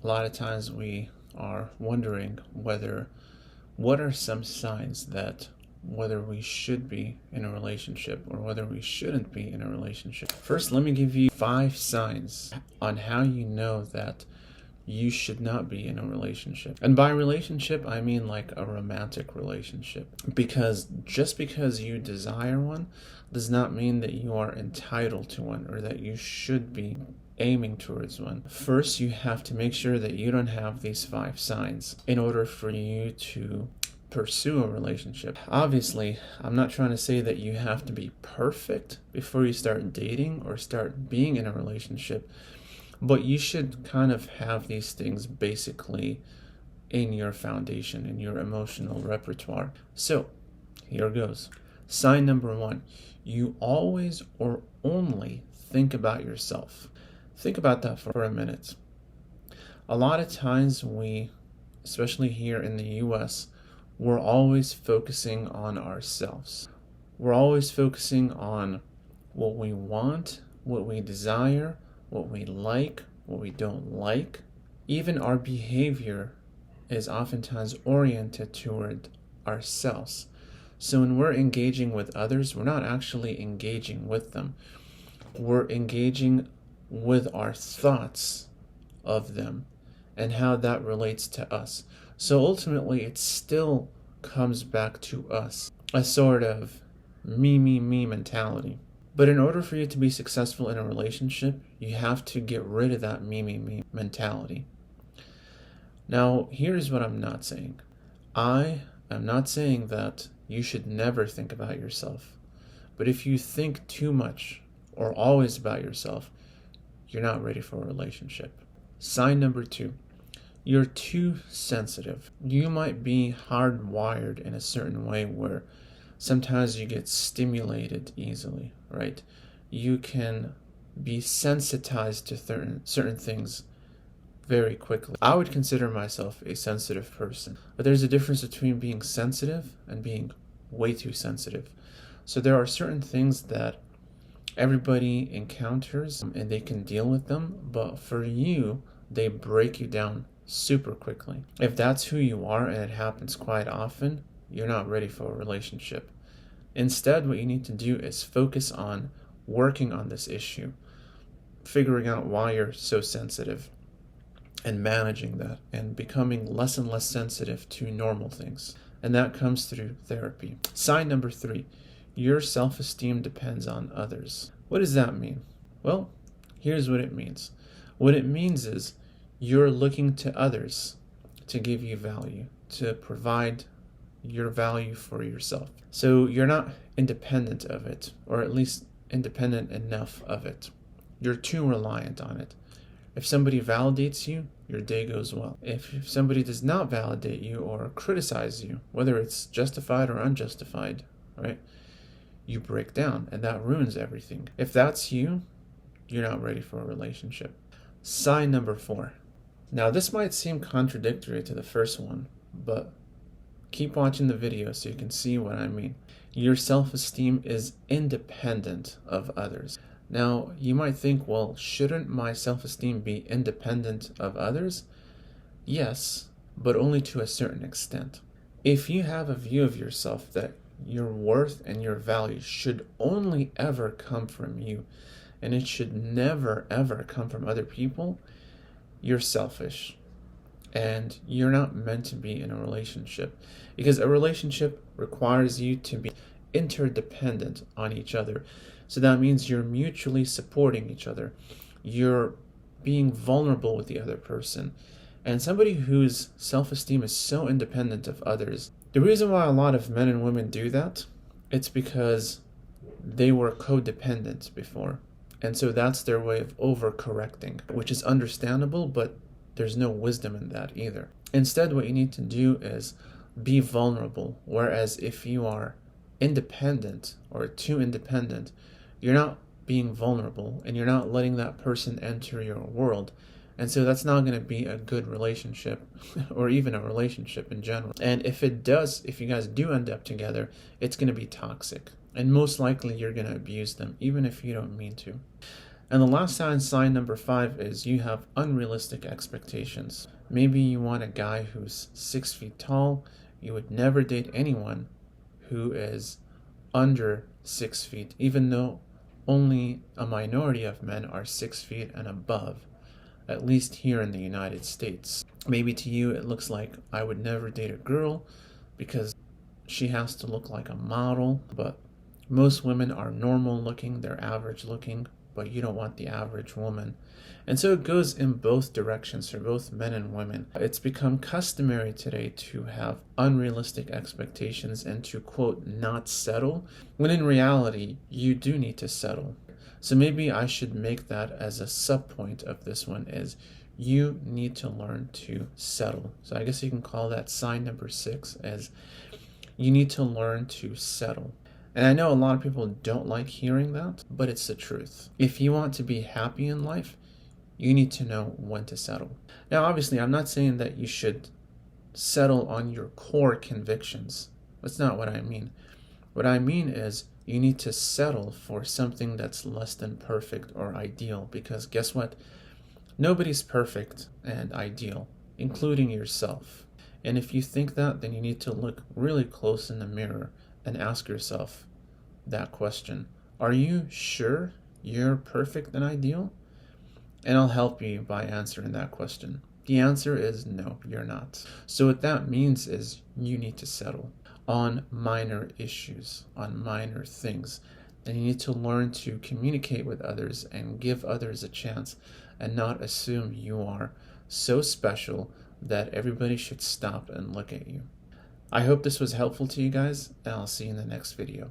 A lot of times we are wondering what are some signs that whether we should be in a relationship or whether we shouldn't be in a relationship. First, let me give you 5 signs on how you know that you should not be in a relationship. And by relationship, I mean like a romantic relationship. Because just because you desire one does not mean that you are entitled to one or that you should be aiming towards one. First, you have to make sure that you don't have these 5 signs in order for you to pursue a relationship. Obviously, I'm not trying to say that you have to be perfect before you start dating or start being in a relationship, but you should kind of have these things basically in your foundation, in your emotional repertoire. So, here goes. Sign number 1, you always or only think about yourself. Think about that for a minute. A lot of times we, especially here in the US, we're always focusing on ourselves. We're always focusing on what we want, what we desire, what we like, what we don't like. Even our behavior is oftentimes oriented toward ourselves. So when we're engaging with others, we're not actually engaging with them. We're engaging with our thoughts of them and how that relates to us. So ultimately, it still comes back to us, a sort of me mentality. But in order for you to be successful in a relationship, you have to get rid of that me mentality. Now, here's what I'm not saying. I am not saying that you should never think about yourself. But if you think too much or always about yourself, you're not ready for a relationship. Sign number 2, you're too sensitive. You might be hardwired in a certain way where sometimes you get stimulated easily, right? You can be sensitized to certain things very quickly. I would consider myself a sensitive person, but there's a difference between being sensitive and being way too sensitive. So there are certain things that everybody encounters and they can deal with them, but for you, they break you down super quickly. If that's who you are and it happens quite often, you're not ready for a relationship. Instead, what you need to do is focus on working on this issue, figuring out why you're so sensitive and managing that and becoming less and less sensitive to normal things. And that comes through therapy. Sign number 3, your self-esteem depends on others. What does that mean? Well, here's what it means. What it means is you're looking to others to give you value, to provide your value for yourself. So you're not independent of it, or at least independent enough of it. You're too reliant on it. If somebody validates you, your day goes well. If somebody does not validate you or criticize you, whether it's justified or unjustified, right, you break down and that ruins everything. If that's you, you're not ready for a relationship. Sign number 4. Now, this might seem contradictory to the first one, but keep watching the video so you can see what I mean. Your self-esteem is independent of others. Now, you might think, well, shouldn't my self-esteem be independent of others? Yes, but only to a certain extent. If you have a view of yourself that your worth and your value should only ever come from you, and it should never ever come from other people, you're selfish. And you're not meant to be in a relationship. Because a relationship requires you to be interdependent on each other. So that means you're mutually supporting each other. You're being vulnerable with the other person. And somebody whose self-esteem is so independent of others, the reason why a lot of men and women do that, it's because they were codependent before. And so that's their way of overcorrecting, which is understandable, but there's no wisdom in that either. Instead, what you need to do is be vulnerable. Whereas if you are independent or too independent, you're not being vulnerable and you're not letting that person enter your world. And so that's not going to be a good relationship or even a relationship in general. And if you guys do end up together, it's going to be toxic. And most likely you're going to abuse them, even if you don't mean to. And the last sign number 5, is you have unrealistic expectations. Maybe you want a guy who's 6 feet tall. You would never date anyone who is under 6 feet, even though only a minority of men are 6 feet and above, at least here in the United States. Maybe to you it looks like I would never date a girl because she has to look like a model, but most women are normal looking, they're average looking, but you don't want the average woman. And so it goes in both directions for both men and women. It's become customary today to have unrealistic expectations and to, quote, not settle, when in reality, you do need to settle. So maybe I should make that as a sub point of this one, is you need to learn to settle. So I guess you can call that sign number 6 as you need to learn to settle. And I know a lot of people don't like hearing that, but it's the truth. If you want to be happy in life, you need to know when to settle. Now, obviously, I'm not saying that you should settle on your core convictions. That's not what I mean. What I mean is you need to settle for something that's less than perfect or ideal, because guess what? Nobody's perfect and ideal, including yourself. And if you think that, then you need to look really close in the mirror and ask yourself that question. Are you sure you're perfect and ideal? And I'll help you by answering that question. The answer is no, you're not. So what that means is you need to settle on minor issues, on minor things. And you need to learn to communicate with others and give others a chance and not assume you are so special that everybody should stop and look at you. I hope this was helpful to you guys, and I'll see you in the next video.